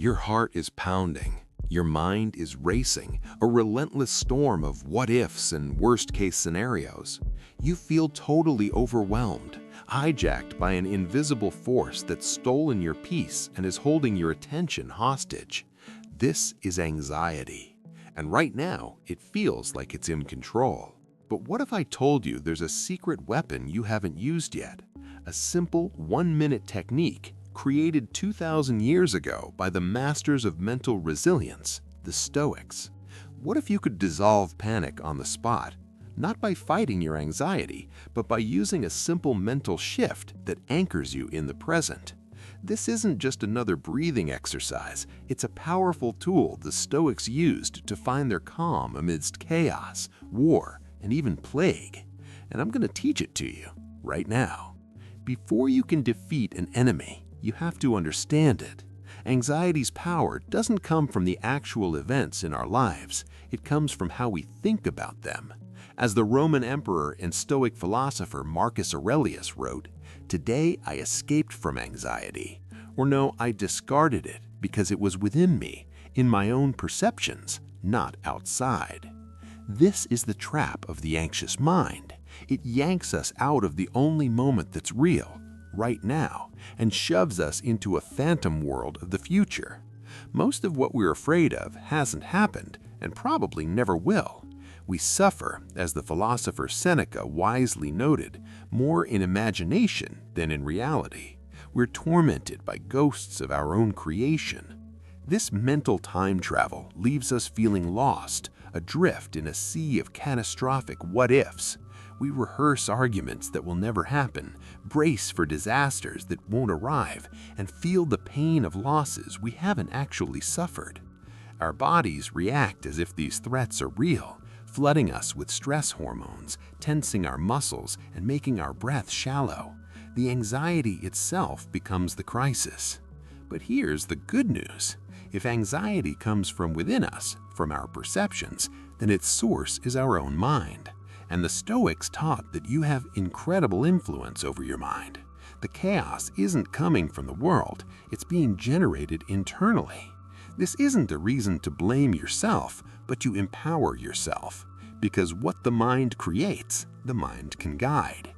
Your heart is pounding. Your mind is racing, a relentless storm of what-ifs and worst-case scenarios. You feel totally overwhelmed, hijacked by an invisible force that's stolen your peace and is holding your attention hostage. This is anxiety. And right now, it feels like it's in control. But what if I told you there's a secret weapon you haven't used yet? A simple one-minute technique created 2,000 years ago by the masters of mental resilience, the Stoics. What if you could dissolve panic on the spot? Not by fighting your anxiety, but by using a simple mental shift that anchors you in the present. This isn't just another breathing exercise, it's a powerful tool the Stoics used to find their calm amidst chaos, war, and even plague. And I'm going to teach it to you right now. Before you can defeat an enemy, you have to understand it. Anxiety's power doesn't come from the actual events in our lives. It comes from how we think about them. As the Roman emperor and Stoic philosopher Marcus Aurelius wrote, "Today I escaped from anxiety." Or no, I discarded it because it was within me, in my own perceptions, not outside. This is the trap of the anxious mind. It yanks us out of the only moment that's real, right now, and shoves us into a phantom world of the future. Most of what we're afraid of hasn't happened and probably never will. We suffer, as the philosopher Seneca wisely noted, more in imagination than in reality. We're tormented by ghosts of our own creation. This mental time travel leaves us feeling lost, adrift in a sea of catastrophic what-ifs. We rehearse arguments that will never happen, brace for disasters that won't arrive, and feel the pain of losses we haven't actually suffered. Our bodies react as if these threats are real, flooding us with stress hormones, tensing our muscles, and making our breath shallow. The anxiety itself becomes the crisis. But here's the good news. If anxiety comes from within us, from our perceptions, then its source is our own mind. And the Stoics taught that you have incredible influence over your mind. The chaos isn't coming from the world, it's being generated internally. This isn't a reason to blame yourself, but to empower yourself. Because what the mind creates, the mind can guide.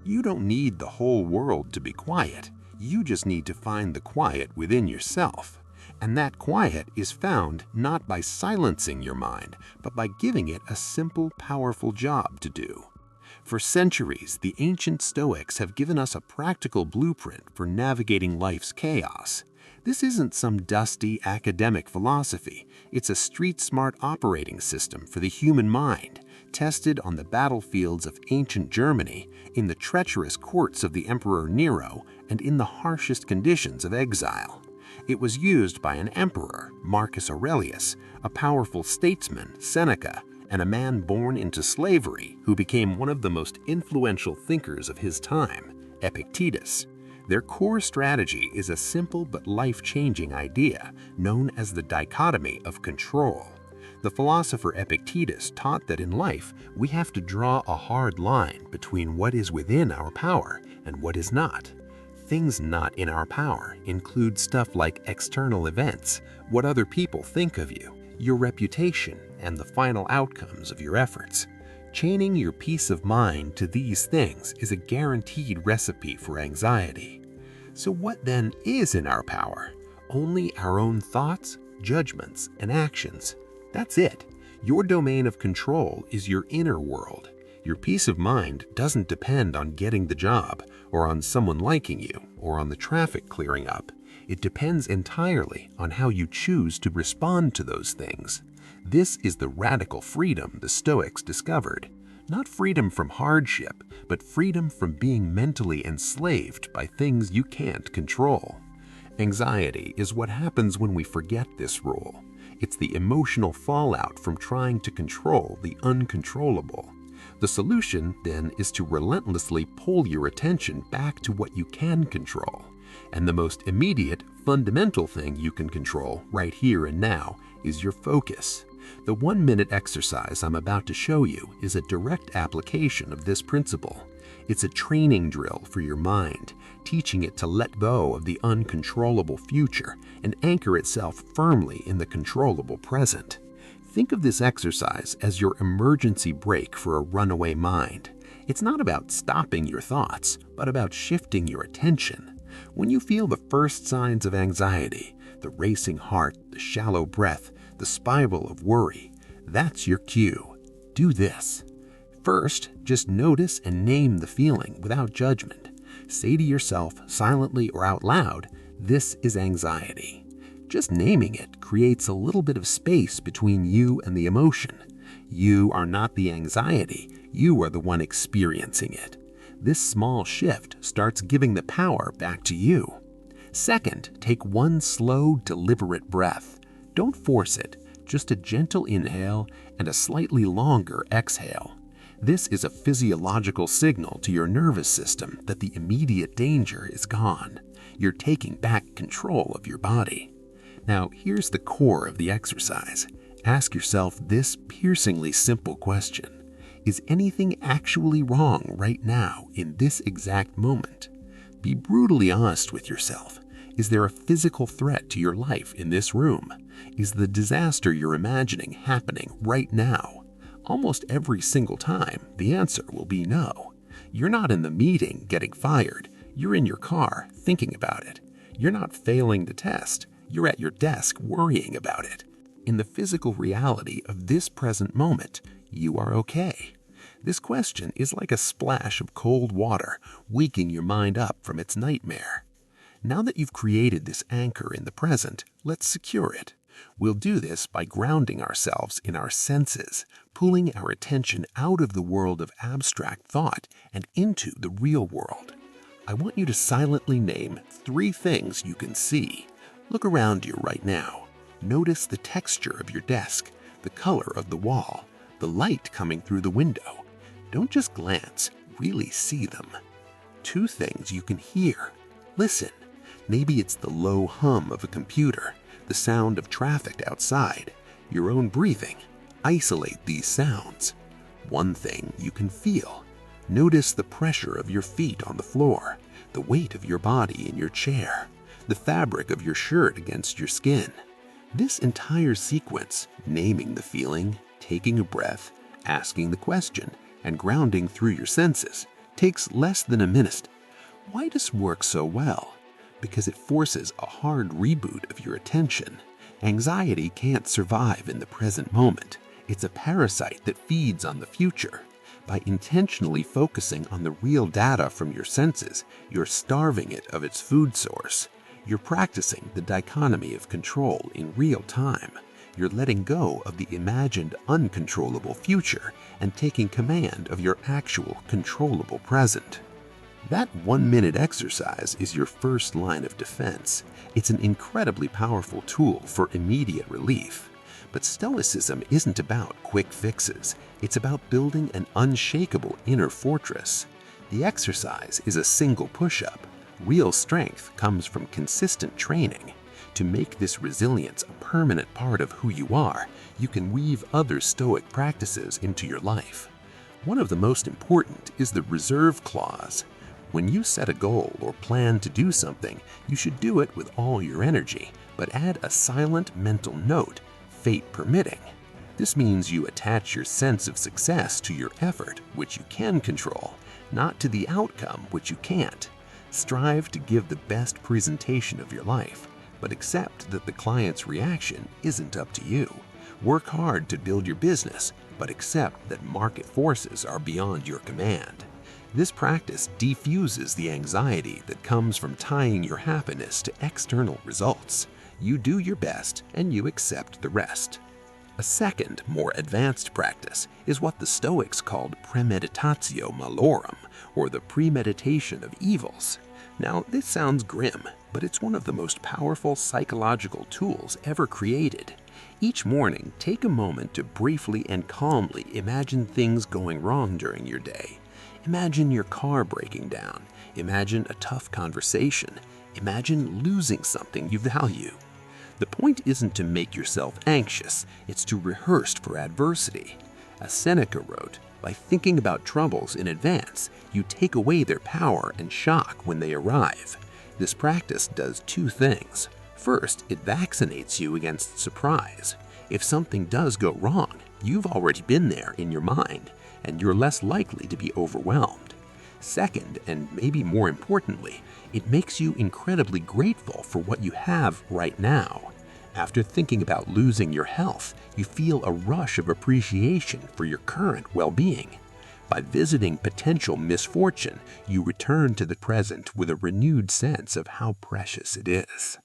You don't need the whole world to be quiet. You just need to find the quiet within yourself. And that quiet is found not by silencing your mind, but by giving it a simple, powerful job to do. For centuries, the ancient Stoics have given us a practical blueprint for navigating life's chaos. This isn't some dusty academic philosophy. It's a street-smart operating system for the human mind, tested on the battlefields of ancient Germany, in the treacherous courts of the Emperor Nero, and in the harshest conditions of exile. It was used by an emperor, Marcus Aurelius, a powerful statesman, Seneca, and a man born into slavery who became one of the most influential thinkers of his time, Epictetus. Their core strategy is a simple but life-changing idea known as the dichotomy of control. The philosopher Epictetus taught that in life we have to draw a hard line between what is within our power and what is not. Things not in our power include stuff like external events, what other people think of you, your reputation, and the final outcomes of your efforts. Chaining your peace of mind to these things is a guaranteed recipe for anxiety. So what then is in our power? Only our own thoughts, judgments, and actions. That's it. Your domain of control is your inner world. Your peace of mind doesn't depend on getting the job, or on someone liking you, or on the traffic clearing up. It depends entirely on how you choose to respond to those things. This is the radical freedom the Stoics discovered. Not freedom from hardship, but freedom from being mentally enslaved by things you can't control. Anxiety is what happens when we forget this rule. It's the emotional fallout from trying to control the uncontrollable. The solution, then, is to relentlessly pull your attention back to what you can control. And the most immediate, fundamental thing you can control right here and now is your focus. The 1-minute exercise I'm about to show you is a direct application of this principle. It's a training drill for your mind, teaching it to let go of the uncontrollable future and anchor itself firmly in the controllable present. Think of this exercise as your emergency brake for a runaway mind. It's not about stopping your thoughts, but about shifting your attention. When you feel the first signs of anxiety, the racing heart, the shallow breath, the spiral of worry, that's your cue. Do this. First, just notice and name the feeling without judgment. Say to yourself, silently or out loud, "This is anxiety." Just naming it creates a little bit of space between you and the emotion. You are not the anxiety, you are the one experiencing it. This small shift starts giving the power back to you. Second, take one slow, deliberate breath. Don't force it, just a gentle inhale and a slightly longer exhale. This is a physiological signal to your nervous system that the immediate danger is gone. You're taking back control of your body. Now, here's the core of the exercise. Ask yourself this piercingly simple question. Is anything actually wrong right now in this exact moment? Be brutally honest with yourself. Is there a physical threat to your life in this room? Is the disaster you're imagining happening right now? Almost every single time, the answer will be no. You're not in the meeting getting fired. You're in your car thinking about it. You're not failing the test. You're at your desk worrying about it. In the physical reality of this present moment, you are okay. This question is like a splash of cold water, waking your mind up from its nightmare. Now that you've created this anchor in the present, let's secure it. We'll do this by grounding ourselves in our senses, pulling our attention out of the world of abstract thought and into the real world. I want you to silently name 3 things you can see. Look around you right now. Notice the texture of your desk, the color of the wall, the light coming through the window. Don't just glance, really see them. 2 things you can hear. Listen. Maybe it's the low hum of a computer, the sound of traffic outside, your own breathing. Isolate these sounds. 1 thing you can feel. Notice the pressure of your feet on the floor, the weight of your body in your chair, the fabric of your shirt against your skin. This entire sequence, naming the feeling, taking a breath, asking the question, and grounding through your senses, takes less than a minute. Why does this work so well? Because it forces a hard reboot of your attention. Anxiety can't survive in the present moment. It's a parasite that feeds on the future. By intentionally focusing on the real data from your senses, you're starving it of its food source. You're practicing the dichotomy of control in real time. You're letting go of the imagined uncontrollable future and taking command of your actual controllable present. That 1-minute exercise is your first line of defense. It's an incredibly powerful tool for immediate relief. But Stoicism isn't about quick fixes. It's about building an unshakable inner fortress. The exercise is a single push-up. Real strength comes from consistent training. To make this resilience a permanent part of who you are, you can weave other Stoic practices into your life. One of the most important is the reserve clause. When you set a goal or plan to do something, you should do it with all your energy, but add a silent mental note, fate permitting. This means you attach your sense of success to your effort, which you can control, not to the outcome, which you can't. Strive to give the best presentation of your life, but accept that the client's reaction isn't up to you. Work hard to build your business, but accept that market forces are beyond your command. This practice defuses the anxiety that comes from tying your happiness to external results. You do your best and you accept the rest. A second, more advanced practice is what the Stoics called premeditatio malorum, or the premeditation of evils. Now, this sounds grim, but it's one of the most powerful psychological tools ever created. Each morning, take a moment to briefly and calmly imagine things going wrong during your day. Imagine your car breaking down. Imagine a tough conversation. Imagine losing something you value. The point isn't to make yourself anxious, it's to rehearse for adversity. As Seneca wrote, By thinking about troubles in advance, you take away their power and shock when they arrive. This practice does two things. First, it vaccinates you against surprise. If something does go wrong, you've already been there in your mind, and you're less likely to be overwhelmed. Second, and maybe more importantly, it makes you incredibly grateful for what you have right now. After thinking about losing your health, you feel a rush of appreciation for your current well-being. By visiting potential misfortune, you return to the present with a renewed sense of how precious it is.